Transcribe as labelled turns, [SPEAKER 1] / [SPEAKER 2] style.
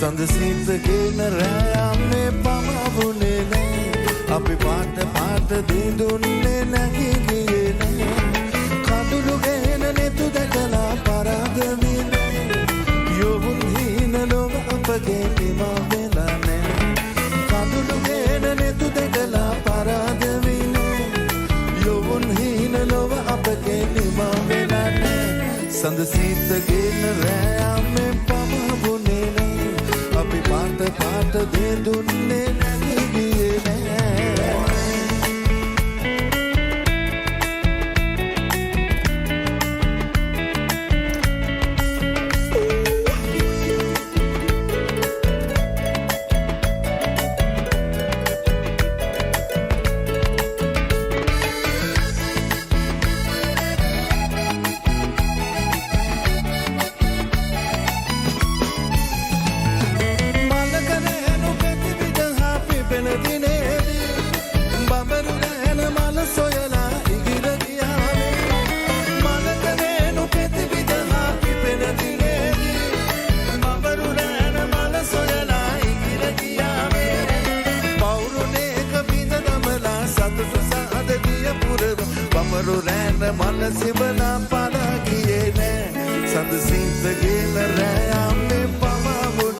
[SPEAKER 1] සඳ සීතගෙන රෑයන්නේ පමවුනේ නෑ අපි පාට පාට දිදුන්නේ නැගී ගියේ නෑ කඳුළු ගෙන නෙතු දැකලා පරාද විනේ යොවුන් හීන ලොව අපගේ නිමා වෙලා නෑ කඳුළු ගෙන නෙතු දැකලා පරාද විනේ යොවුන් හීන ලොව අපගේ නිමා වෙලා නෑ සඳ සීතගෙන රෑයන්නේ පමවුනේ නෑ අපි පාට පාට දිදුන්නේ නැගී ගියේ නෑ මල සිබලා පලා ගියේ නෑ සඳ සීතගෙන රෑ